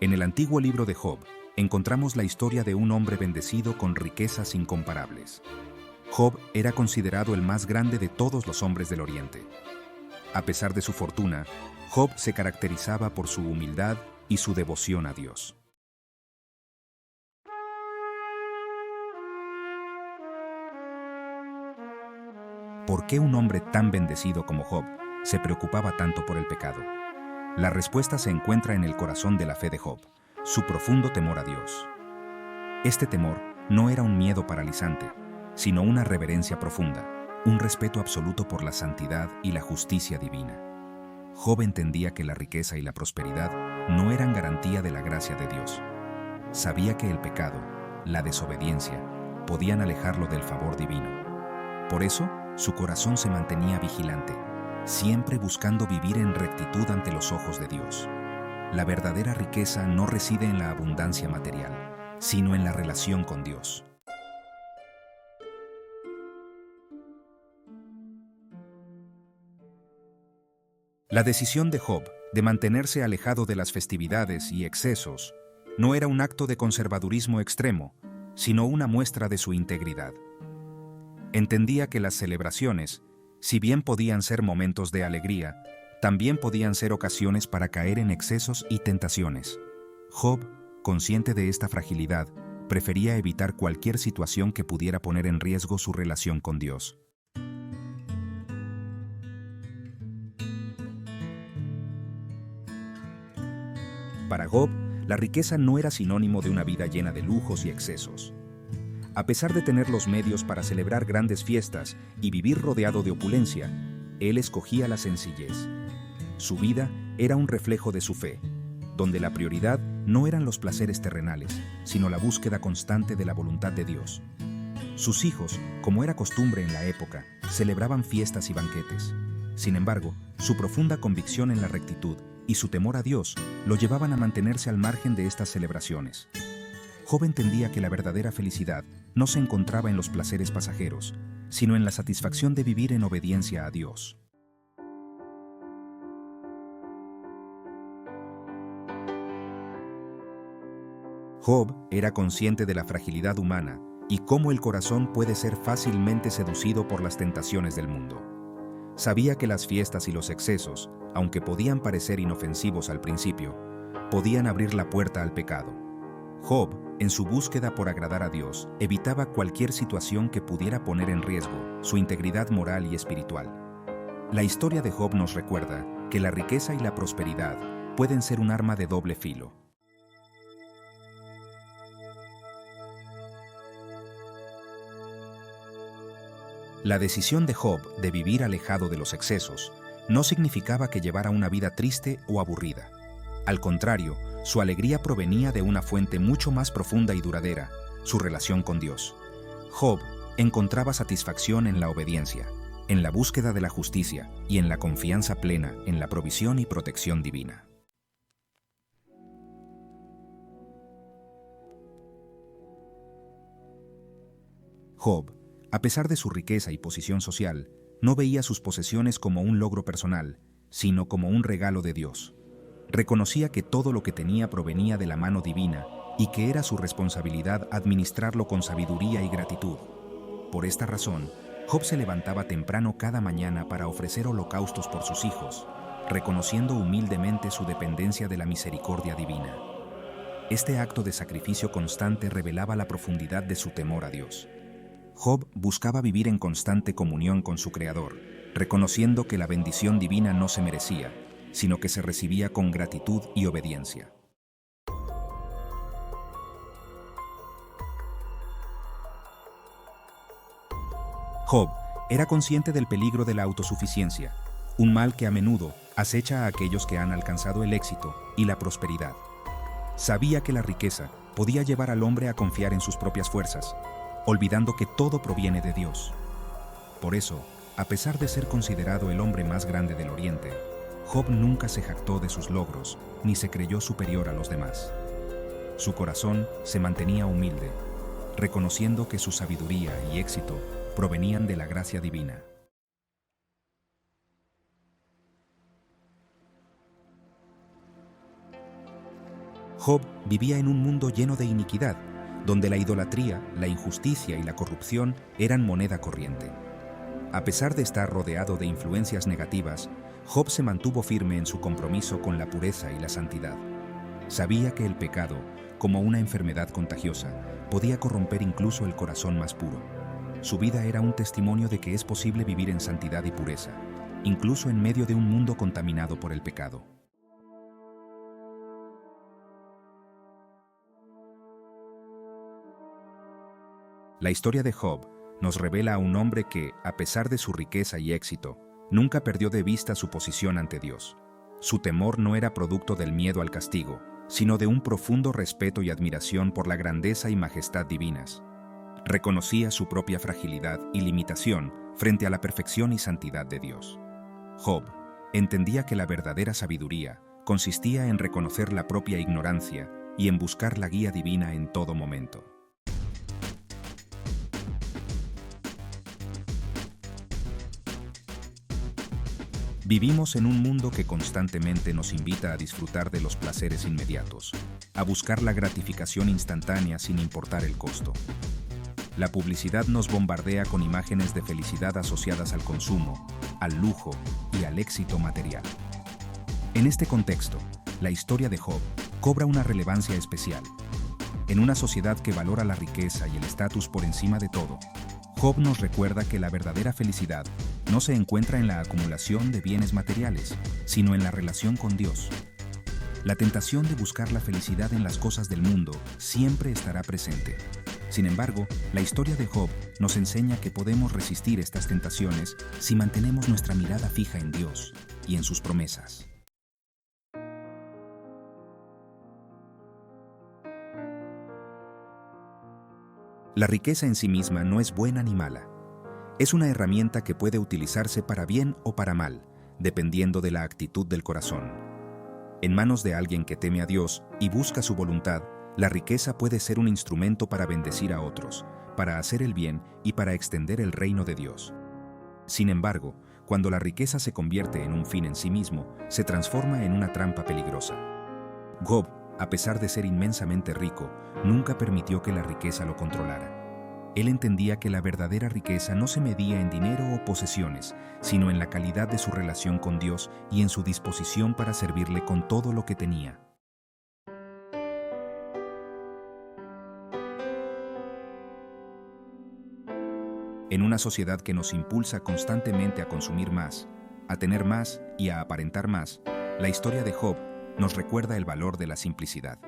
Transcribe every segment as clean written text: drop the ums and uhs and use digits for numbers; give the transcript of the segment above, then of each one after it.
En el antiguo libro de Job, encontramos la historia de un hombre bendecido con riquezas incomparables. Job era considerado el más grande de todos los hombres del Oriente. A pesar de su fortuna, Job se caracterizaba por su humildad y su devoción a Dios. ¿Por qué un hombre tan bendecido como Job se preocupaba tanto por el pecado? La respuesta se encuentra en el corazón de la fe de Job, su profundo temor a Dios. Este temor no era un miedo paralizante, sino una reverencia profunda, un respeto absoluto por la santidad y la justicia divina. Job entendía que la riqueza y la prosperidad no eran garantía de la gracia de Dios. Sabía que el pecado, la desobediencia, podían alejarlo del favor divino. Por eso, su corazón se mantenía vigilante, siempre buscando vivir en rectitud ante los ojos de Dios. La verdadera riqueza no reside en la abundancia material, sino en la relación con Dios. La decisión de Job de mantenerse alejado de las festividades y excesos no era un acto de conservadurismo extremo, sino una muestra de su integridad. Entendía que las celebraciones, si bien podían ser momentos de alegría, también podían ser ocasiones para caer en excesos y tentaciones. Job, consciente de esta fragilidad, prefería evitar cualquier situación que pudiera poner en riesgo su relación con Dios. Para Job, la riqueza no era sinónimo de una vida llena de lujos y excesos. A pesar de tener los medios para celebrar grandes fiestas y vivir rodeado de opulencia, él escogía la sencillez. Su vida era un reflejo de su fe, donde la prioridad no eran los placeres terrenales, sino la búsqueda constante de la voluntad de Dios. Sus hijos, como era costumbre en la época, celebraban fiestas y banquetes. Sin embargo, su profunda convicción en la rectitud y su temor a Dios lo llevaban a mantenerse al margen de estas celebraciones. Job entendía que la verdadera felicidad no se encontraba en los placeres pasajeros, sino en la satisfacción de vivir en obediencia a Dios. Job era consciente de la fragilidad humana y cómo el corazón puede ser fácilmente seducido por las tentaciones del mundo. Sabía que las fiestas y los excesos, aunque podían parecer inofensivos al principio, podían abrir la puerta al pecado. Job, en su búsqueda por agradar a Dios, evitaba cualquier situación que pudiera poner en riesgo su integridad moral y espiritual. La historia de Job nos recuerda que la riqueza y la prosperidad pueden ser un arma de doble filo. La decisión de Job de vivir alejado de los excesos no significaba que llevara una vida triste o aburrida. Al contrario, su alegría provenía de una fuente mucho más profunda y duradera, su relación con Dios. Job encontraba satisfacción en la obediencia, en la búsqueda de la justicia y en la confianza plena en la provisión y protección divina. Job, a pesar de su riqueza y posición social, no veía sus posesiones como un logro personal, sino como un regalo de Dios. Reconocía que todo lo que tenía provenía de la mano divina y que era su responsabilidad administrarlo con sabiduría y gratitud. Por esta razón, Job se levantaba temprano cada mañana para ofrecer holocaustos por sus hijos, reconociendo humildemente su dependencia de la misericordia divina. Este acto de sacrificio constante revelaba la profundidad de su temor a Dios. Job buscaba vivir en constante comunión con su Creador, reconociendo que la bendición divina no se merecía, sino que se recibía con gratitud y obediencia. Job era consciente del peligro de la autosuficiencia, un mal que a menudo acecha a aquellos que han alcanzado el éxito y la prosperidad. Sabía que la riqueza podía llevar al hombre a confiar en sus propias fuerzas, olvidando que todo proviene de Dios. Por eso, a pesar de ser considerado el hombre más grande del Oriente, Job nunca se jactó de sus logros, ni se creyó superior a los demás. Su corazón se mantenía humilde, reconociendo que su sabiduría y éxito provenían de la gracia divina. Job vivía en un mundo lleno de iniquidad, donde la idolatría, la injusticia y la corrupción eran moneda corriente. A pesar de estar rodeado de influencias negativas, Job se mantuvo firme en su compromiso con la pureza y la santidad. Sabía que el pecado, como una enfermedad contagiosa, podía corromper incluso el corazón más puro. Su vida era un testimonio de que es posible vivir en santidad y pureza, incluso en medio de un mundo contaminado por el pecado. La historia de Job nos revela a un hombre que, a pesar de su riqueza y éxito, nunca perdió de vista su posición ante Dios. Su temor no era producto del miedo al castigo, sino de un profundo respeto y admiración por la grandeza y majestad divinas. Reconocía su propia fragilidad y limitación frente a la perfección y santidad de Dios. Job entendía que la verdadera sabiduría consistía en reconocer la propia ignorancia y en buscar la guía divina en todo momento. Vivimos en un mundo que constantemente nos invita a disfrutar de los placeres inmediatos, a buscar la gratificación instantánea sin importar el costo. La publicidad nos bombardea con imágenes de felicidad asociadas al consumo, al lujo y al éxito material. En este contexto, la historia de Job cobra una relevancia especial. En una sociedad que valora la riqueza y el estatus por encima de todo, Job nos recuerda que la verdadera felicidad no se encuentra en la acumulación de bienes materiales, sino en la relación con Dios. La tentación de buscar la felicidad en las cosas del mundo siempre estará presente. Sin embargo, la historia de Job nos enseña que podemos resistir estas tentaciones si mantenemos nuestra mirada fija en Dios y en sus promesas. La riqueza en sí misma no es buena ni mala. Es una herramienta que puede utilizarse para bien o para mal, dependiendo de la actitud del corazón. En manos de alguien que teme a Dios y busca su voluntad, la riqueza puede ser un instrumento para bendecir a otros, para hacer el bien y para extender el reino de Dios. Sin embargo, cuando la riqueza se convierte en un fin en sí mismo, se transforma en una trampa peligrosa. Job, a pesar de ser inmensamente rico, nunca permitió que la riqueza lo controlara. Él entendía que la verdadera riqueza no se medía en dinero o posesiones, sino en la calidad de su relación con Dios y en su disposición para servirle con todo lo que tenía. En una sociedad que nos impulsa constantemente a consumir más, a tener más y a aparentar más, la historia de Job nos recuerda el valor de la simplicidad.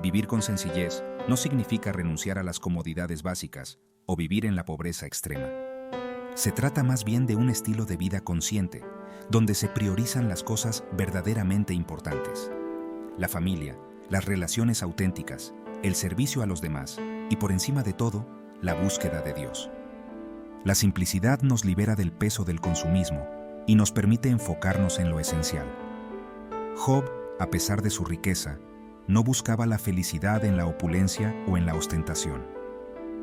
Vivir con sencillez no significa renunciar a las comodidades básicas o vivir en la pobreza extrema. Se trata más bien de un estilo de vida consciente, donde se priorizan las cosas verdaderamente importantes: la familia, las relaciones auténticas, el servicio a los demás y, por encima de todo, la búsqueda de Dios. La simplicidad nos libera del peso del consumismo y nos permite enfocarnos en lo esencial. Job, a pesar de su riqueza, no buscaba la felicidad en la opulencia o en la ostentación.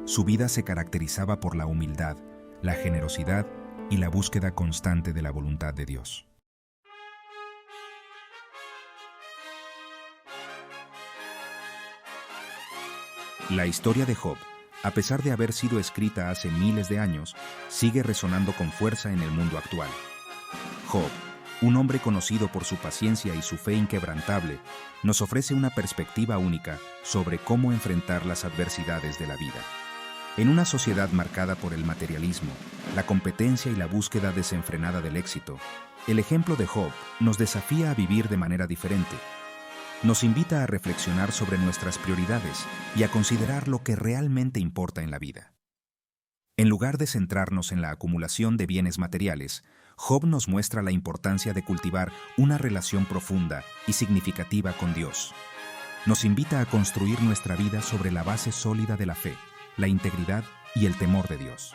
Su vida se caracterizaba por la humildad, la generosidad y la búsqueda constante de la voluntad de Dios. La historia de Job, a pesar de haber sido escrita hace miles de años, sigue resonando con fuerza en el mundo actual. Job, un hombre conocido por su paciencia y su fe inquebrantable, nos ofrece una perspectiva única sobre cómo enfrentar las adversidades de la vida. En una sociedad marcada por el materialismo, la competencia y la búsqueda desenfrenada del éxito, el ejemplo de Job nos desafía a vivir de manera diferente. Nos invita a reflexionar sobre nuestras prioridades y a considerar lo que realmente importa en la vida. En lugar de centrarnos en la acumulación de bienes materiales, Job nos muestra la importancia de cultivar una relación profunda y significativa con Dios. Nos invita a construir nuestra vida sobre la base sólida de la fe, la integridad y el temor de Dios.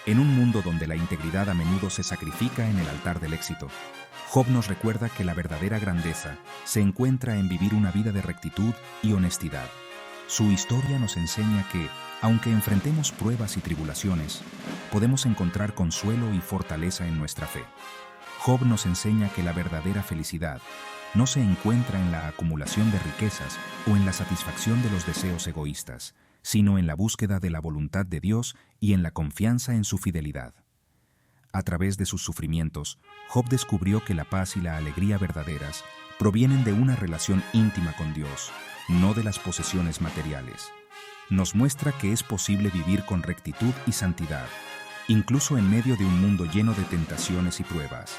En un mundo donde la integridad a menudo se sacrifica en el altar del éxito, Job nos recuerda que la verdadera grandeza se encuentra en vivir una vida de rectitud y honestidad. Su historia nos enseña que, aunque enfrentemos pruebas y tribulaciones, podemos encontrar consuelo y fortaleza en nuestra fe. Job nos enseña que la verdadera felicidad no se encuentra en la acumulación de riquezas o en la satisfacción de los deseos egoístas, sino en la búsqueda de la voluntad de Dios y en la confianza en su fidelidad. A través de sus sufrimientos, Job descubrió que la paz y la alegría verdaderas provienen de una relación íntima con Dios, no de las posesiones materiales. Nos muestra que es posible vivir con rectitud y santidad, incluso en medio de un mundo lleno de tentaciones y pruebas.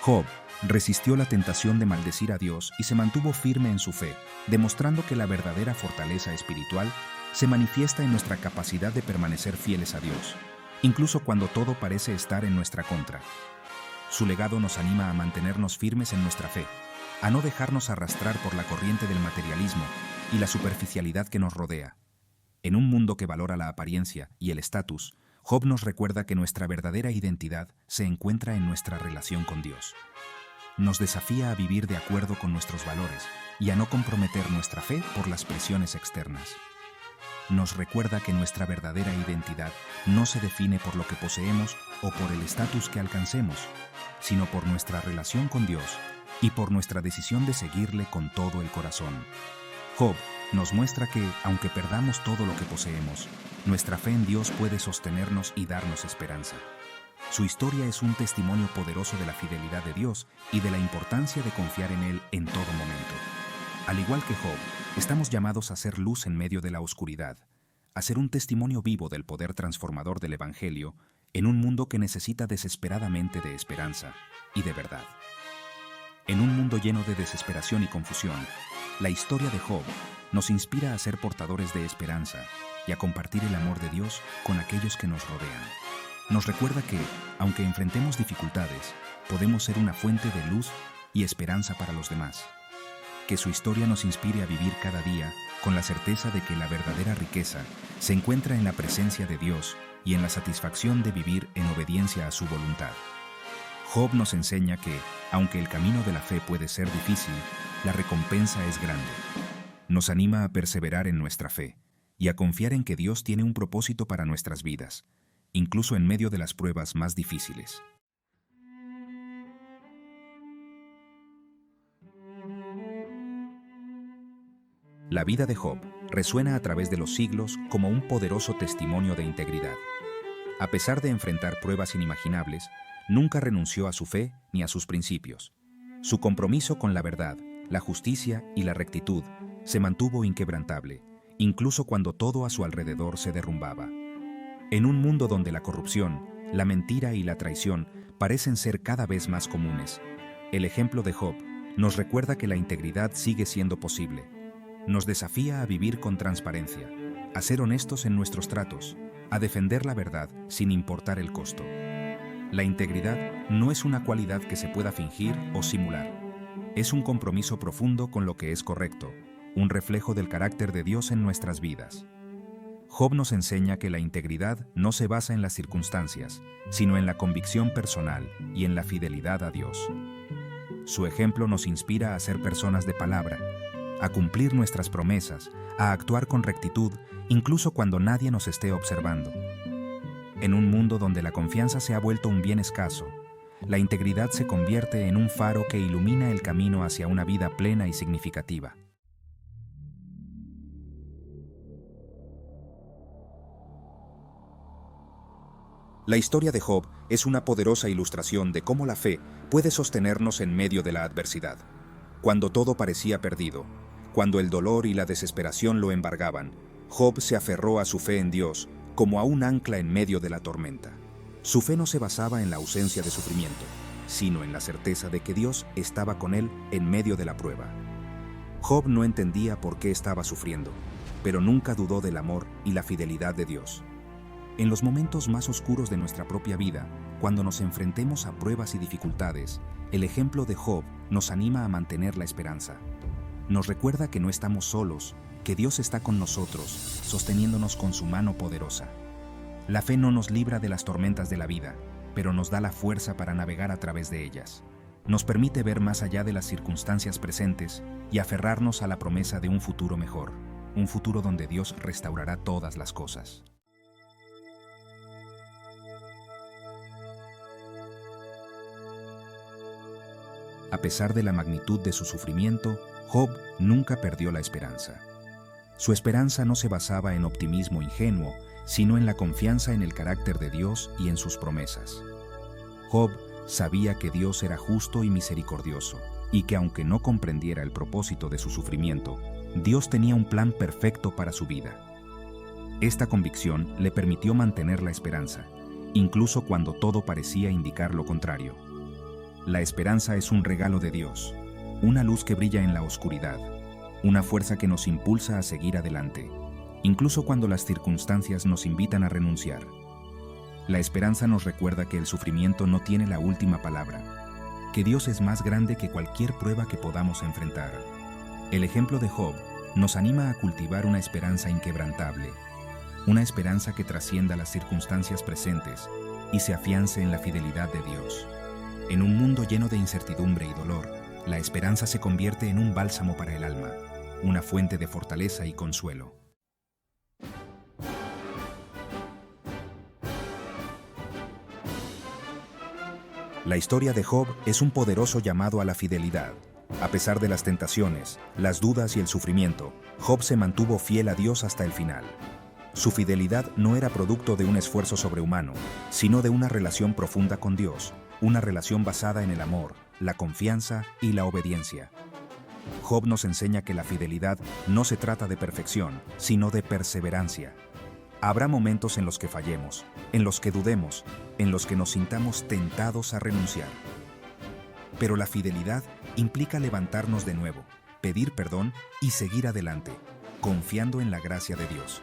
Job resistió la tentación de maldecir a Dios y se mantuvo firme en su fe, demostrando que la verdadera fortaleza espiritual se manifiesta en nuestra capacidad de permanecer fieles a Dios, incluso cuando todo parece estar en nuestra contra. Su legado nos anima a mantenernos firmes en nuestra fe, a no dejarnos arrastrar por la corriente del materialismo y la superficialidad que nos rodea. En un mundo que valora la apariencia y el estatus, Job nos recuerda que nuestra verdadera identidad se encuentra en nuestra relación con Dios. Nos desafía a vivir de acuerdo con nuestros valores y a no comprometer nuestra fe por las presiones externas. Nos recuerda que nuestra verdadera identidad no se define por lo que poseemos o por el estatus que alcancemos, sino por nuestra relación con Dios y por nuestra decisión de seguirle con todo el corazón. Job nos muestra que, aunque perdamos todo lo que poseemos, nuestra fe en Dios puede sostenernos y darnos esperanza. Su historia es un testimonio poderoso de la fidelidad de Dios y de la importancia de confiar en Él en todo momento. Al igual que Job, estamos llamados a ser luz en medio de la oscuridad, a ser un testimonio vivo del poder transformador del Evangelio en un mundo que necesita desesperadamente de esperanza y de verdad. En un mundo lleno de desesperación y confusión, la historia de Job nos inspira a ser portadores de esperanza y a compartir el amor de Dios con aquellos que nos rodean. Nos recuerda que, aunque enfrentemos dificultades, podemos ser una fuente de luz y esperanza para los demás. Que su historia nos inspire a vivir cada día con la certeza de que la verdadera riqueza se encuentra en la presencia de Dios y en la satisfacción de vivir en obediencia a su voluntad. Job nos enseña que, aunque el camino de la fe puede ser difícil, la recompensa es grande. Nos anima a perseverar en nuestra fe y a confiar en que Dios tiene un propósito para nuestras vidas, incluso en medio de las pruebas más difíciles. La vida de Job resuena a través de los siglos como un poderoso testimonio de integridad. A pesar de enfrentar pruebas inimaginables, nunca renunció a su fe ni a sus principios. Su compromiso con la verdad, la justicia y la rectitud se mantuvo inquebrantable, incluso cuando todo a su alrededor se derrumbaba. En un mundo donde la corrupción, la mentira y la traición parecen ser cada vez más comunes, el ejemplo de Job nos recuerda que la integridad sigue siendo posible. Nos desafía a vivir con transparencia, a ser honestos en nuestros tratos, a defender la verdad sin importar el costo. La integridad no es una cualidad que se pueda fingir o simular. Es un compromiso profundo con lo que es correcto, un reflejo del carácter de Dios en nuestras vidas. Job nos enseña que la integridad no se basa en las circunstancias, sino en la convicción personal y en la fidelidad a Dios. Su ejemplo nos inspira a ser personas de palabra, a cumplir nuestras promesas, a actuar con rectitud, incluso cuando nadie nos esté observando. En un mundo donde la confianza se ha vuelto un bien escaso, la integridad se convierte en un faro que ilumina el camino hacia una vida plena y significativa. La historia de Job es una poderosa ilustración de cómo la fe puede sostenernos en medio de la adversidad. Cuando todo parecía perdido, cuando el dolor y la desesperación lo embargaban, Job se aferró a su fe en Dios como a un ancla en medio de la tormenta. Su fe no se basaba en la ausencia de sufrimiento, sino en la certeza de que Dios estaba con él en medio de la prueba. Job no entendía por qué estaba sufriendo, pero nunca dudó del amor y la fidelidad de Dios. En los momentos más oscuros de nuestra propia vida, cuando nos enfrentemos a pruebas y dificultades, el ejemplo de Job nos anima a mantener la esperanza. Nos recuerda que no estamos solos, que Dios está con nosotros, sosteniéndonos con su mano poderosa. La fe no nos libra de las tormentas de la vida, pero nos da la fuerza para navegar a través de ellas. Nos permite ver más allá de las circunstancias presentes y aferrarnos a la promesa de un futuro mejor, un futuro donde Dios restaurará todas las cosas. A pesar de la magnitud de su sufrimiento, Job nunca perdió la esperanza. Su esperanza no se basaba en optimismo ingenuo, sino en la confianza en el carácter de Dios y en sus promesas. Job sabía que Dios era justo y misericordioso, y que aunque no comprendiera el propósito de su sufrimiento, Dios tenía un plan perfecto para su vida. Esta convicción le permitió mantener la esperanza, incluso cuando todo parecía indicar lo contrario. La esperanza es un regalo de Dios, una luz que brilla en la oscuridad, una fuerza que nos impulsa a seguir adelante, incluso cuando las circunstancias nos invitan a renunciar. La esperanza nos recuerda que el sufrimiento no tiene la última palabra, que Dios es más grande que cualquier prueba que podamos enfrentar. El ejemplo de Job nos anima a cultivar una esperanza inquebrantable, una esperanza que trascienda las circunstancias presentes y se afiance en la fidelidad de Dios. En un mundo lleno de incertidumbre y dolor, la esperanza se convierte en un bálsamo para el alma, una fuente de fortaleza y consuelo. La historia de Job es un poderoso llamado a la fidelidad. A pesar de las tentaciones, las dudas y el sufrimiento, Job se mantuvo fiel a Dios hasta el final. Su fidelidad no era producto de un esfuerzo sobrehumano, sino de una relación profunda con Dios, una relación basada en el amor, la confianza y la obediencia. Job nos enseña que la fidelidad no se trata de perfección, sino de perseverancia. Habrá momentos en los que fallemos, en los que dudemos, en los que nos sintamos tentados a renunciar. Pero la fidelidad implica levantarnos de nuevo, pedir perdón y seguir adelante, confiando en la gracia de Dios.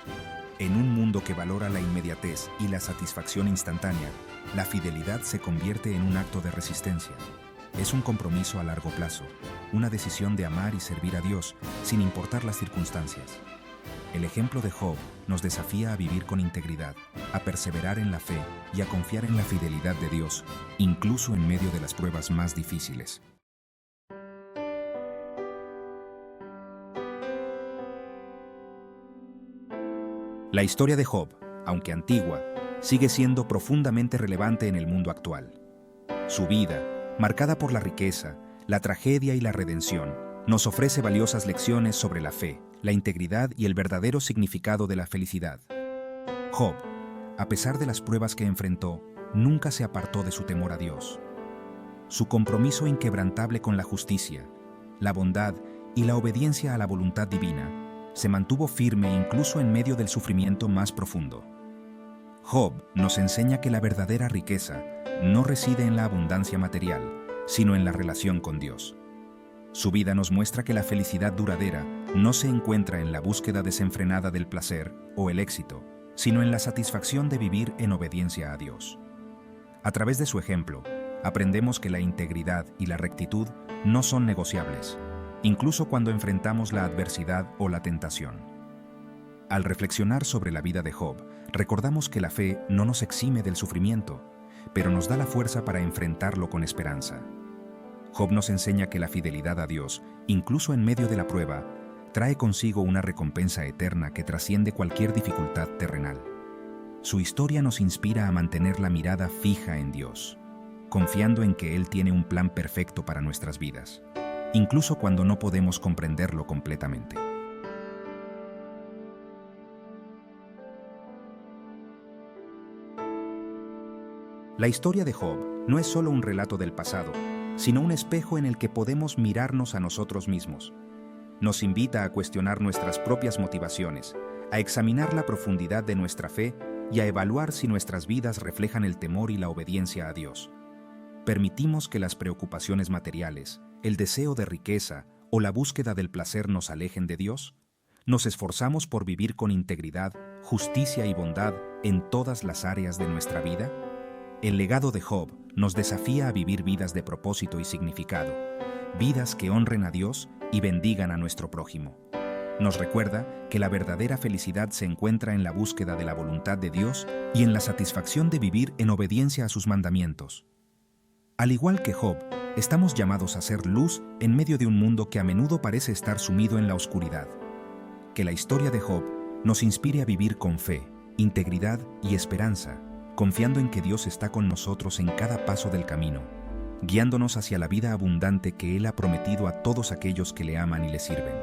En un mundo que valora la inmediatez y la satisfacción instantánea, la fidelidad se convierte en un acto de resistencia. Es un compromiso a largo plazo, una decisión de amar y servir a Dios sin importar las circunstancias. El ejemplo de Job nos desafía a vivir con integridad, a perseverar en la fe y a confiar en la fidelidad de Dios, incluso en medio de las pruebas más difíciles. La historia de Job, aunque antigua, sigue siendo profundamente relevante en el mundo actual. Su vida, marcada por la riqueza, la tragedia y la redención, nos ofrece valiosas lecciones sobre la fe, la integridad y el verdadero significado de la felicidad. Job, a pesar de las pruebas que enfrentó, nunca se apartó de su temor a Dios. Su compromiso inquebrantable con la justicia, la bondad y la obediencia a la voluntad divina se mantuvo firme incluso en medio del sufrimiento más profundo. Job nos enseña que la verdadera riqueza no reside en la abundancia material, sino en la relación con Dios. Su vida nos muestra que la felicidad duradera no se encuentra en la búsqueda desenfrenada del placer o el éxito, sino en la satisfacción de vivir en obediencia a Dios. A través de su ejemplo, aprendemos que la integridad y la rectitud no son negociables, incluso cuando enfrentamos la adversidad o la tentación. Al reflexionar sobre la vida de Job, recordamos que la fe no nos exime del sufrimiento, pero nos da la fuerza para enfrentarlo con esperanza. Job nos enseña que la fidelidad a Dios, incluso en medio de la prueba, trae consigo una recompensa eterna que trasciende cualquier dificultad terrenal. Su historia nos inspira a mantener la mirada fija en Dios, confiando en que Él tiene un plan perfecto para nuestras vidas, incluso cuando no podemos comprenderlo completamente. La historia de Job no es solo un relato del pasado, sino un espejo en el que podemos mirarnos a nosotros mismos. Nos invita a cuestionar nuestras propias motivaciones, a examinar la profundidad de nuestra fe y a evaluar si nuestras vidas reflejan el temor y la obediencia a Dios. ¿Permitimos que las preocupaciones materiales, el deseo de riqueza o la búsqueda del placer nos alejen de Dios? ¿Nos esforzamos por vivir con integridad, justicia y bondad en todas las áreas de nuestra vida? El legado de Job nos desafía a vivir vidas de propósito y significado, vidas que honren a Dios y bendigan a nuestro prójimo. Nos recuerda que la verdadera felicidad se encuentra en la búsqueda de la voluntad de Dios y en la satisfacción de vivir en obediencia a sus mandamientos. Al igual que Job, estamos llamados a ser luz en medio de un mundo que a menudo parece estar sumido en la oscuridad. Que la historia de Job nos inspire a vivir con fe, integridad y esperanza, confiando en que Dios está con nosotros en cada paso del camino, guiándonos hacia la vida abundante que Él ha prometido a todos aquellos que le aman y le sirven.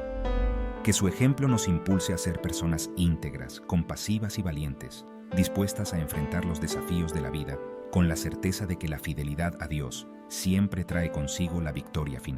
Que su ejemplo nos impulse a ser personas íntegras, compasivas y valientes, dispuestas a enfrentar los desafíos de la vida, con la certeza de que la fidelidad a Dios siempre trae consigo la victoria final.